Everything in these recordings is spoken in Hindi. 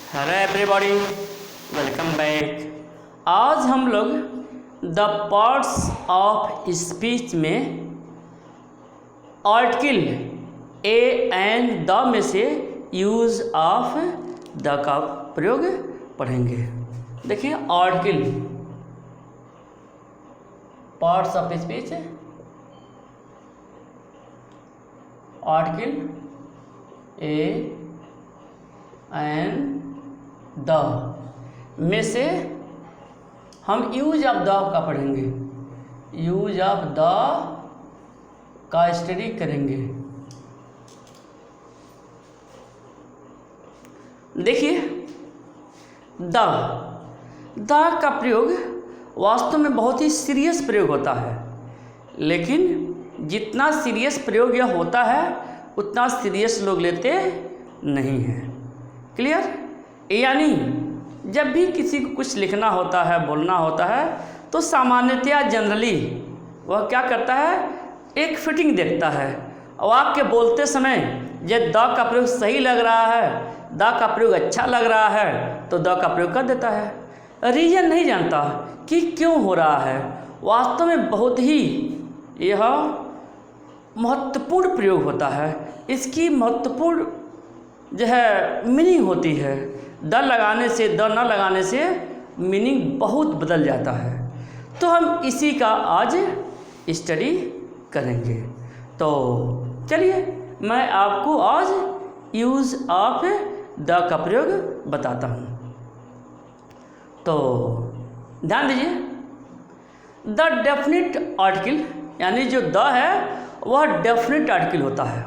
Hello everybody, welcome back. आज हम लोग द पार्ट्स ऑफ स्पीच में आर्टिकल ए एंड द में से यूज ऑफ द का प्रयोग पढ़ेंगे। देखिए, article parts of speech, article A and the में से हम यूज ऑफ द का पढ़ेंगे, यूज ऑफ द का स्टडी करेंगे। देखिए, द का प्रयोग वास्तव में बहुत ही सीरियस प्रयोग होता है, लेकिन जितना सीरियस प्रयोग यह होता है उतना सीरियस लोग लेते नहीं हैं। क्लियर? यानी जब भी किसी को कुछ लिखना होता है, बोलना होता है, तो सामान्यतया जनरली वह क्या करता है, एक फिटिंग देखता है और आपके बोलते समय जब द का प्रयोग सही लग रहा है, द का प्रयोग अच्छा लग रहा है, तो द का प्रयोग कर देता है। रीजन नहीं जानता कि क्यों हो रहा है। वास्तव में बहुत ही यह महत्वपूर्ण प्रयोग होता है। इसकी महत्वपूर्ण जो है मीनिंग होती है। द लगाने से, द न लगाने से मीनिंग बहुत बदल जाता है। तो हम इसी का आज स्टडी करेंगे। तो चलिए, मैं आपको आज यूज ऑफ द का प्रयोग बताता हूँ। तो ध्यान दीजिए, द डेफिनिट आर्टिकल, यानी जो द है वह डेफिनिट आर्टिकल होता है।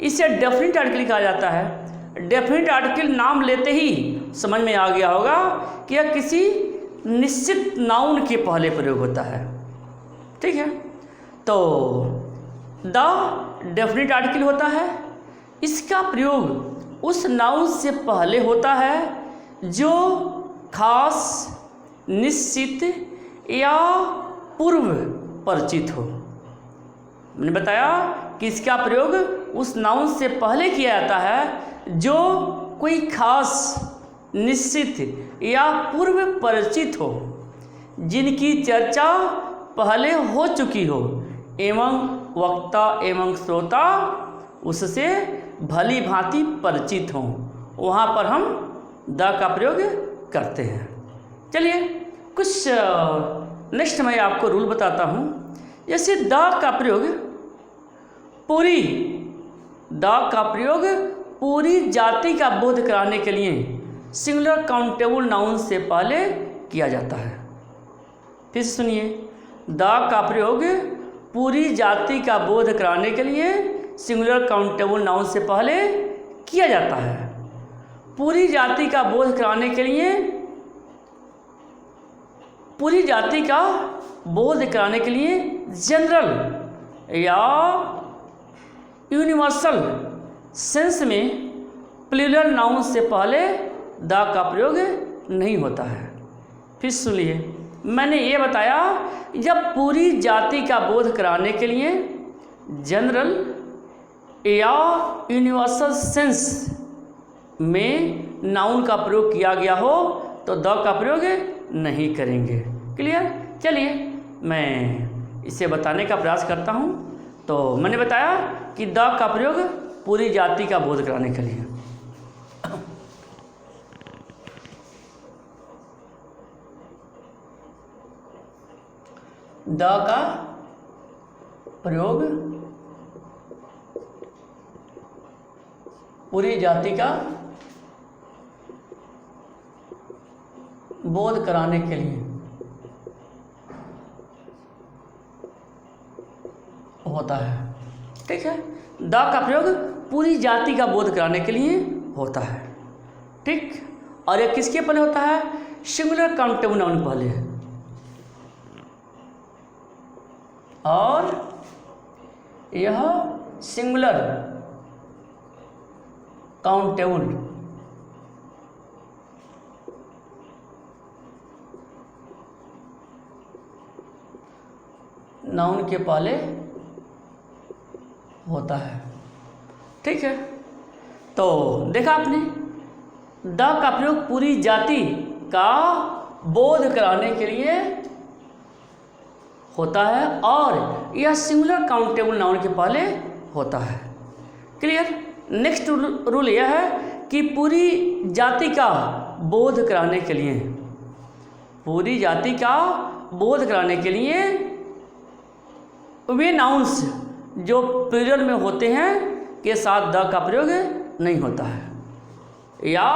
इसे डेफिनिट आर्टिकल कहा जाता है। डेफिनिट आर्टिकल नाम लेते ही समझ में आ गया होगा कि यह किसी निश्चित नाउन के पहले प्रयोग होता है। ठीक है? तो द डेफिनिट आर्टिकल होता है। इसका प्रयोग उस नाउन से पहले होता है जो खास, निश्चित या पूर्व परिचित हो। मैंने बताया कि इसका प्रयोग उस नाउन से पहले किया जाता है जो कोई खास, निश्चित या पूर्व परिचित हो, जिनकी चर्चा पहले हो चुकी हो एवं वक्ता एवं श्रोता उससे भली भांति परिचित हों, वहाँ पर हम द का प्रयोग करते हैं। चलिए, कुछ नेक्स्ट मैं आपको रूल बताता हूँ। जैसे द का प्रयोग पूरी जाति का बोध कराने के लिए सिंगुलर काउंटेबल नाउन से पहले किया जाता है। फिर से सुनिए, द का प्रयोग पूरी जाति का बोध कराने के लिए सिंगुलर काउंटेबल नाउन से पहले किया जाता है। पूरी जाति का बोध कराने के लिए, पूरी जाति का बोध कराने के लिए जनरल या यूनिवर्सल सेंस में प्लूरल नाउन से पहले द का प्रयोग नहीं होता है। फिर सुनिए, मैंने ये बताया जब पूरी जाति का बोध कराने के लिए जनरल या यूनिवर्सल सेंस में नाउन का प्रयोग किया गया हो तो द का प्रयोग नहीं करेंगे। क्लियर? चलिए, मैं इसे बताने का प्रयास करता हूँ। तो मैंने बताया कि द का प्रयोग पूरी जाति का बोध कराने के लिए। द का प्रयोग पूरी जाति का बोध कराने के लिए होता है। ठीक है? द का प्रयोग पूरी जाति का बोध कराने के लिए होता है। ठीक? और यह किसके पहले होता है? सिंगुलर काउंटेबल नाउन पहले है। और यह सिंगुलर काउंटेबल नाउन के पहले होता है। ठीक है? तो देखा आपने द का प्रयोग पूरी जाति का बोध कराने के लिए होता है और यह सिंगुलर काउंटेबल नाउन के पहले होता है। क्लियर। नेक्स्ट रूल यह है कि पूरी जाति का बोध कराने के लिए, पूरी जाति का बोध कराने के लिए वे नाउन्स जो प्लूरल में होते हैं के साथ द का प्रयोग नहीं होता है। या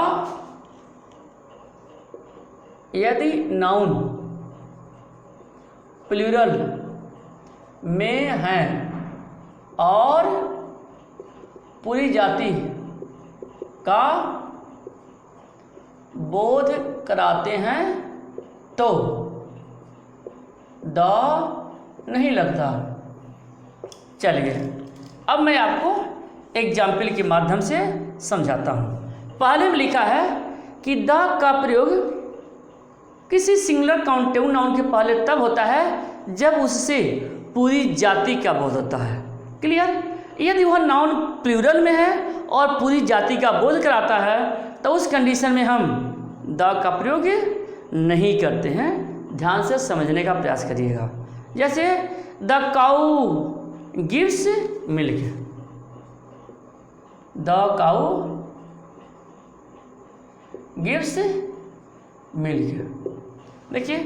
यदि नाउन प्लूरल में है और पूरी जाति का बोध कराते हैं तो द नहीं लगता। चलिए अब मैं आपको एग्जाम्पल के माध्यम से समझाता हूँ। पहले में लिखा है कि द का प्रयोग किसी सिंगुलर काउंटेबल नाउन के पहले तब होता है जब उससे पूरी जाति का बोध होता है। क्लियर। यदि वह नाउन प्लूरल में है और पूरी जाति का बोध कराता है तो उस कंडीशन में हम द का प्रयोग नहीं करते हैं। ध्यान से समझने का प्रयास करिएगा। जैसे the cow gives milk, the cow gives milk. देखिए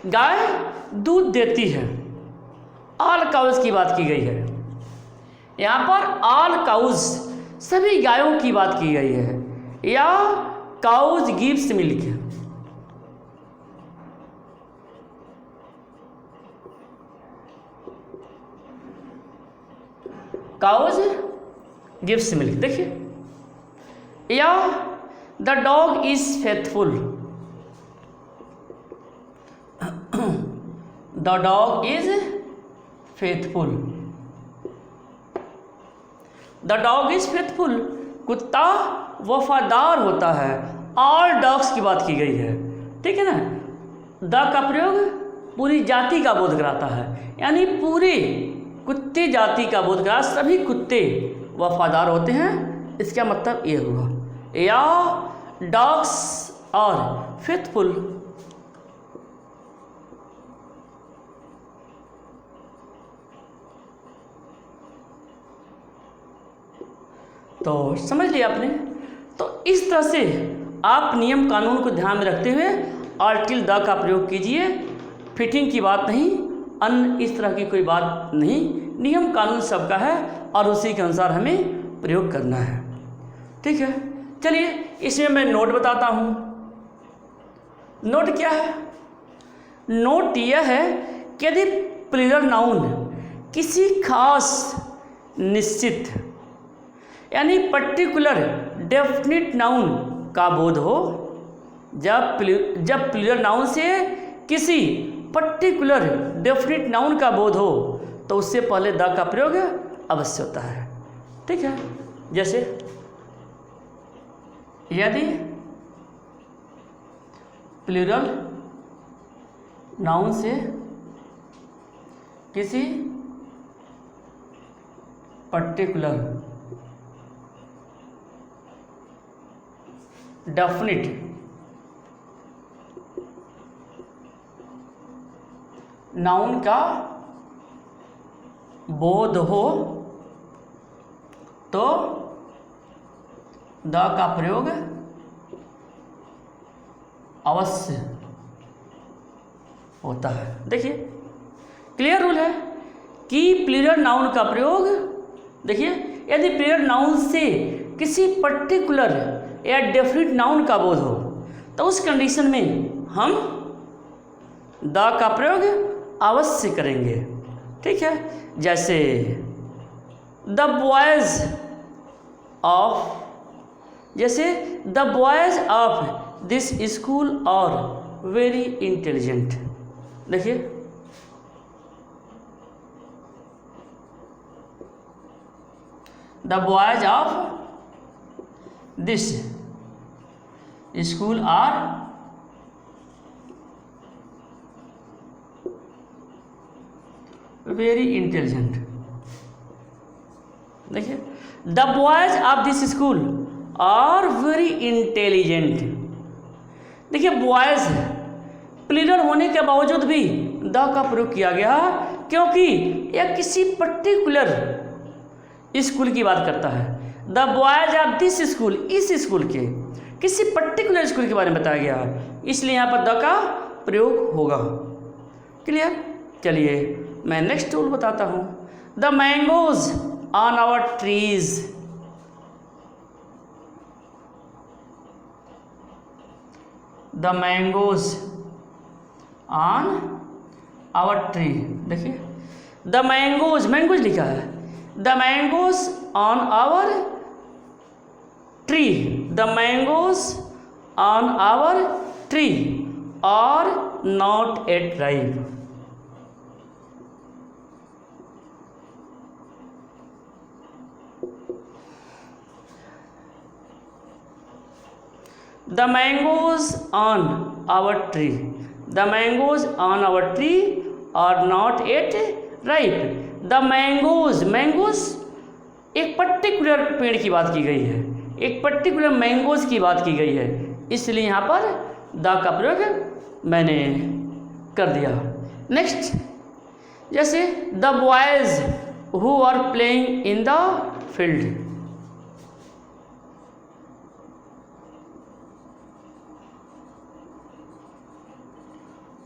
गाय दूध देती है, ऑल काउज की बात की गई है। यहाँ पर ऑल काउज सभी गायों की बात की गई है, या cows gives milk. Cows gives milk. देखिए या the dog is faithful, the dog is faithful, the dog is faithful. कुत्ता वफादार होता है। ऑल डॉग्स की बात की गई है, ठीक है ना। द का प्रयोग पूरी जाति का बोध कराता है, यानी पूरी कुत्ते जाति का बोध करा, सभी कुत्ते वफादार होते हैं। इसका मतलब ये हुआ। या डॉग्स आर फेथफुल। तो समझ लिया आपने। तो इस तरह से आप नियम कानून को ध्यान में रखते हुए आर्टिकल द का प्रयोग कीजिए। फिटिंग की बात नहीं, अन्य इस तरह की कोई बात नहीं, नियम कानून सबका है और उसी के अनुसार हमें प्रयोग करना है। ठीक है। चलिए इसमें मैं नोट बताता हूँ। नोट क्या है? नोट यह है कि यदि प्लूरल नाउन किसी खास निश्चित यानी पर्टिकुलर डेफिनिट नाउन का बोध हो, जब प्लूरल नाउन से किसी पर्टिकुलर डेफिनिट नाउन का बोध हो तो उससे पहले द का प्रयोग अवश्य होता है। ठीक है। जैसे यदि प्लूरल नाउन से किसी पर्टिकुलर डेफिनिट नाउन का बोध हो तो द का प्रयोग अवश्य होता है। देखिए क्लियर रूल है कि प्लूरल नाउन का प्रयोग, देखिए यदि प्लूरल नाउन से किसी पर्टिकुलर या डेफिनिट नाउन का बोध हो तो उस कंडीशन में हम द का प्रयोग अवश्य करेंगे। ठीक है। जैसे द बॉयज ऑफ, जैसे the boys of this school are very intelligent. देखिए the boys of this school are very intelligent. देखिए the boys of this school are very intelligent. देखिए बॉयज़ प्लूरल होने के बावजूद भी द का प्रयोग किया गया क्योंकि यह किसी पर्टिकुलर स्कूल की बात करता है। The boys of this school, इस स्कूल के किसी पर्टिकुलर स्कूल के बारे में बताया गया है, इसलिए यहाँ पर द का प्रयोग होगा। क्लियर? चलिए मैं नेक्स्ट टूल बताता हूँ। The mangoes on our trees. The mangoes on our tree. देखिए द मैंगोज, मैंगोज लिखा है, the mangoes on our tree, the mangoes on our tree are not yet ripe. The mangoes on our tree, the mangoes on our tree are not yet ripe. The mangoes, mangoes एक पर्टिकुलर पेड़ की बात की गई है, एक पर्टिकुलर मैंगोज की बात की गई है, इसलिए यहाँ पर द का प्रयोग मैंने कर दिया। नेक्स्ट, जैसे the boys who are playing in the field.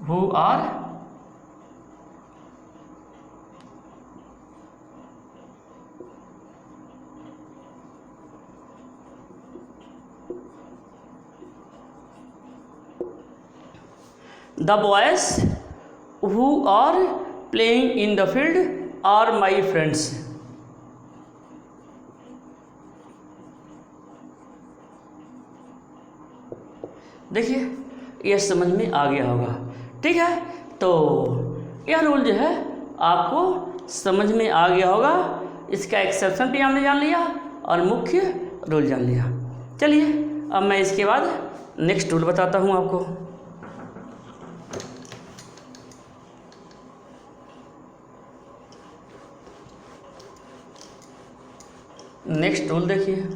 Who are the boys who are playing in the field are my friends। देखिए यह समझ में आ गया होगा, ठीक है। तो यह रूल जो है आपको समझ में आ गया होगा, इसका एक्सेप्शन भी हमने जान लिया और मुख्य रूल जान लिया। चलिए अब मैं इसके बाद नेक्स्ट रूल बताता हूँ आपको। नेक्स्ट रूल देखिए,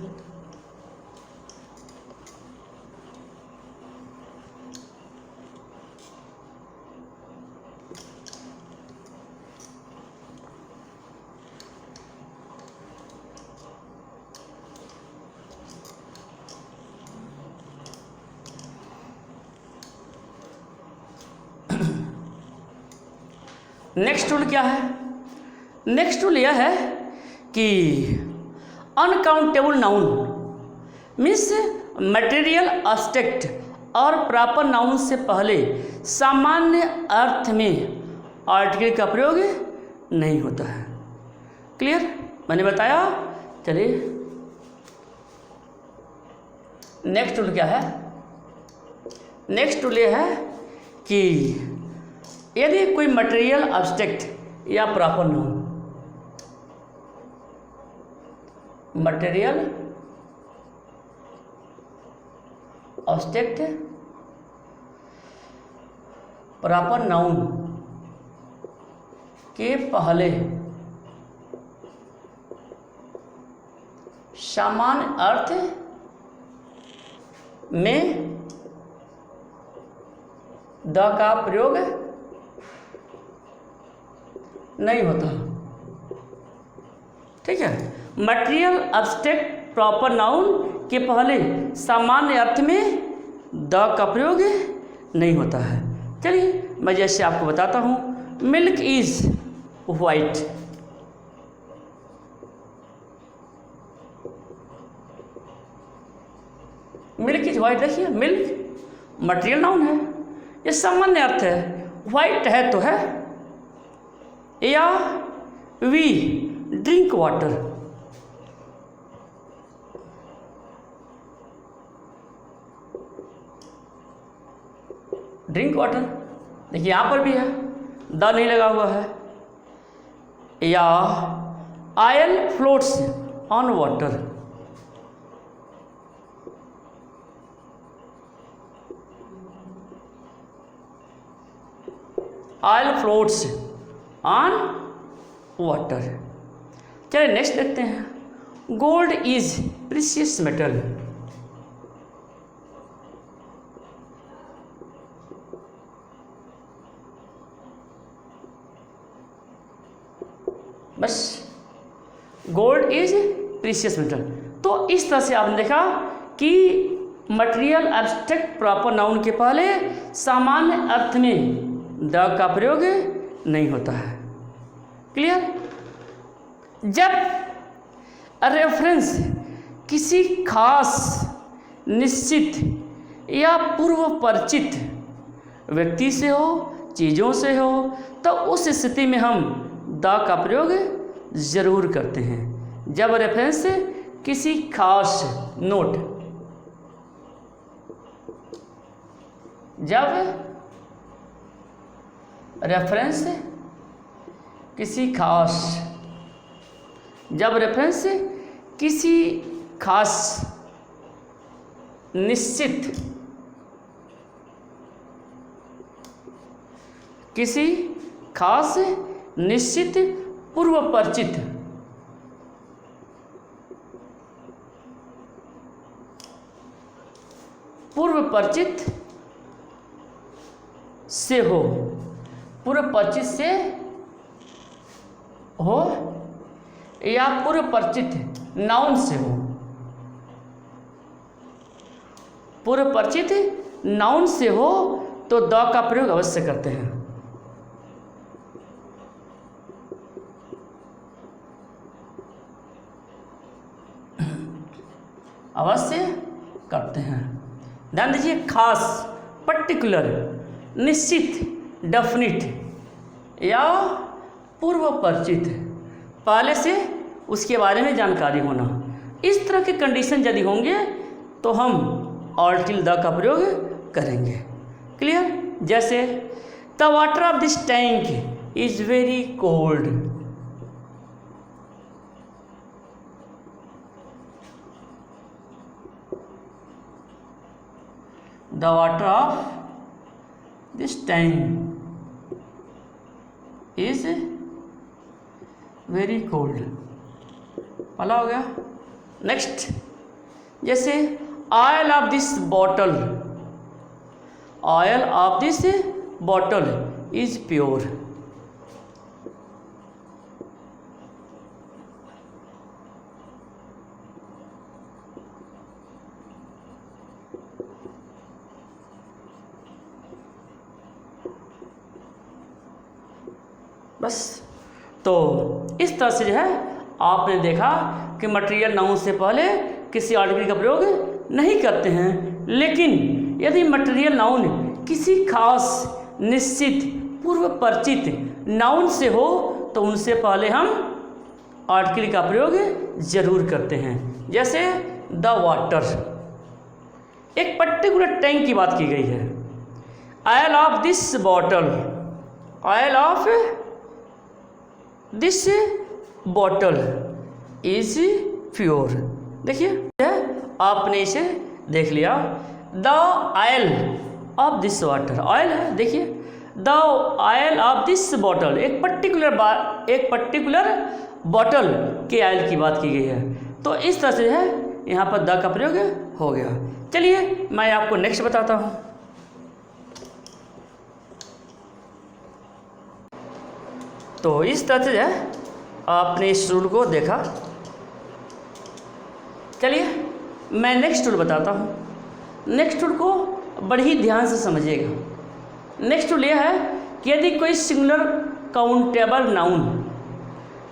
नेक्स्ट रूल क्या है? नेक्स्ट रूल यह है कि uncountable noun means material object और प्रॉपर नाउन से पहले सामान्य अर्थ में आर्टिकल का प्रयोग नहीं होता है। क्लियर? मैंने बताया। चलिए नेक्स्ट रूल क्या है? नेक्स्ट रूल यह है कि यदि कोई मटेरियल ऑब्जेक्ट या proper noun, material object proper noun के पहले सामान्य अर्थ में द का प्रयोग नहीं होता। ठीक है, मटेरियल ऑब्जेक्ट प्रॉपर नाउन के पहले सामान्य अर्थ में द का प्रयोग नहीं होता है। चलिए मैं जैसे आपको बताता हूँ, milk is white, milk is white. देखिए मिल्क मटेरियल नाउन है, ये सामान्य अर्थ है, वाइट है तो है। या we drink water, drink water, देखिए यहाँ पर भी है, द नहीं लगा हुआ है। या oil floats on water, oil floats on water. चलिए नेक्स्ट देखते हैं, गोल्ड इज प्रीशियस मेटल। बस गोल्ड इज प्रीशियस मेटल। तो इस तरह से आपने देखा कि मटेरियल एब्स्ट्रैक्ट प्रॉपर नाउन के पहले सामान्य अर्थ में द का प्रयोग नहीं होता है। क्लियर? जब रेफरेंस किसी खास निश्चित या पूर्व परिचित व्यक्ति से हो, चीज़ों से हो, तो उस स्थिति में हम द का प्रयोग ज़रूर करते हैं। जब रेफरेंस किसी खास नोट, जब रेफरेंस किसी खास, जब रेफरेंस किसी खास निश्चित, किसी खास निश्चित पूर्व परिचित से हो, पूर्व परिचित से हो या पूर्व परिचित नाउन से हो, पूर्व परिचित नाउन से हो तो द का प्रयोग अवश्य करते हैं। अवश्य करते हैं। ध्यान दीजिए, खास, पर्टिकुलर, निश्चित, डेफिनिट या पूर्व परिचित, पहले से उसके बारे में जानकारी होना, इस तरह के कंडीशन यदि होंगे तो हम आर्टिकल द का प्रयोग करेंगे। क्लियर? जैसे the water of this tank is very cold, the water of this tank is very cold, पहला हो गया। नेक्स्ट, जैसे oil of this bottle, oil of this bottle is pure, बस। तो इस तरह से जो है आपने देखा कि मटेरियल नाउन से पहले किसी आर्टिकल का प्रयोग नहीं करते हैं, लेकिन यदि मटेरियल नाउन किसी खास निश्चित पूर्व परिचित नाउन से हो तो उनसे पहले हम आर्टिकल का प्रयोग जरूर करते हैं। जैसे द वाटर, एक पर्टिकुलर टैंक की बात की गई है। Oil of this bottle, oil of this bottle is pure. देखिए आपने इसे देख लिया, the oil of this water, oil है, देखिए the oil of this bottle, एक पर्टिकुलर बॉटल के ऑयल की बात की गई है। तो इस तरह से है यहाँ पर द का प्रयोग हो गया। चलिए मैं आपको नेक्स्ट बताता हूँ। तो इस तरह से है आपने इस रूल को देखा। चलिए मैं नेक्स्ट रूल बताता हूँ। नेक्स्ट रूल को बड़ी ही ध्यान से समझिएगा। नेक्स्ट रूल यह है कि यदि कोई singular countable noun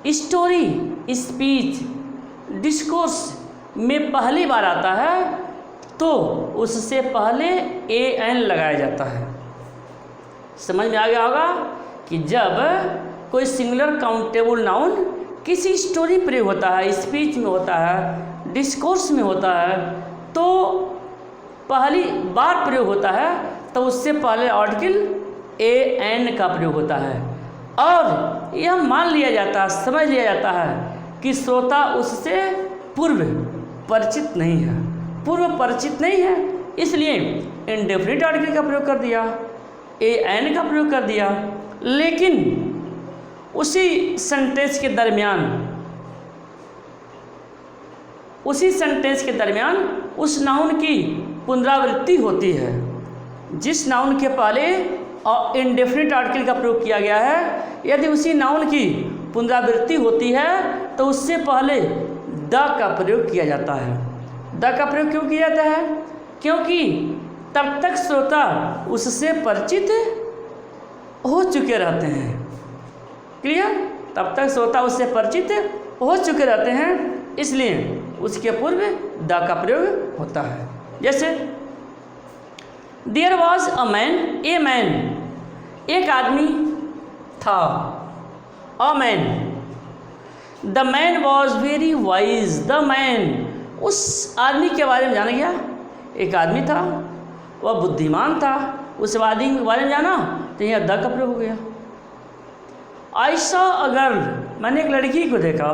story, speech, discourse में पहली बार आता है तो उससे पहले एन लगाया जाता है। समझ में आ गया होगा कि जब कोई सिंगुलर काउंटेबल नाउन किसी स्टोरी प्रयोग होता है, स्पीच में होता है, डिस्कोर्स में होता है, तो पहली बार प्रयोग होता है तो उससे पहले आर्टिकल एन का प्रयोग होता है। और यह मान लिया जाता है, समझ लिया जाता है कि श्रोता उससे पूर्व परिचित नहीं है, पूर्व परिचित नहीं है, इसलिए इंडेफिनिट आर्टिकल का प्रयोग कर दिया, एन का प्रयोग कर दिया। लेकिन उसी सेंटेंस के दरमियान उस नाउन की पुनरावृत्ति होती है। जिस नाउन के पहले इंडेफिनिट आर्टिकल का प्रयोग किया गया है, यदि उसी नाउन की पुनरावृत्ति होती है तो उससे पहले द का प्रयोग किया जाता है। द का प्रयोग क्यों किया जाता है? क्योंकि तब तक श्रोता उससे परिचित हो चुके रहते हैं। क्लियर? तब तक श्रोता उससे परिचित हो चुके रहते हैं, इसलिए उसके पूर्व द का प्रयोग होता है। जैसे there was a man, a man, एक आदमी था। A man, the man was very wise, the man, उस आदमी के बारे में जाना गया। एक आदमी था, वह बुद्धिमान था, उस आदमी के बारे में जाना तो यहाँ द का प्रयोग हो गया। आई सॉ अ गर्ल, मैंने एक लड़की को देखा।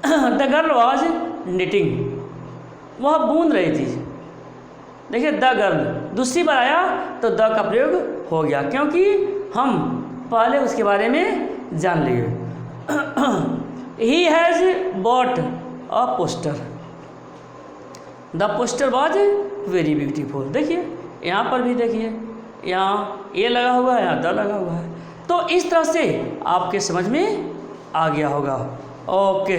द गर्ल वॉज निटिंग, वह बूंद रही थी। देखिए द गर्ल दूसरी बार आया तो द का प्रयोग हो गया, क्योंकि हम पहले उसके बारे में जान लिए। He has bought a poster, the poster was very beautiful. देखिए यहाँ पर भी देखिए, यहाँ ए लगा हुआ है, यहाँ द लगा हुआ है। तो इस तरह से आपके समझ में आ गया होगा। ओके।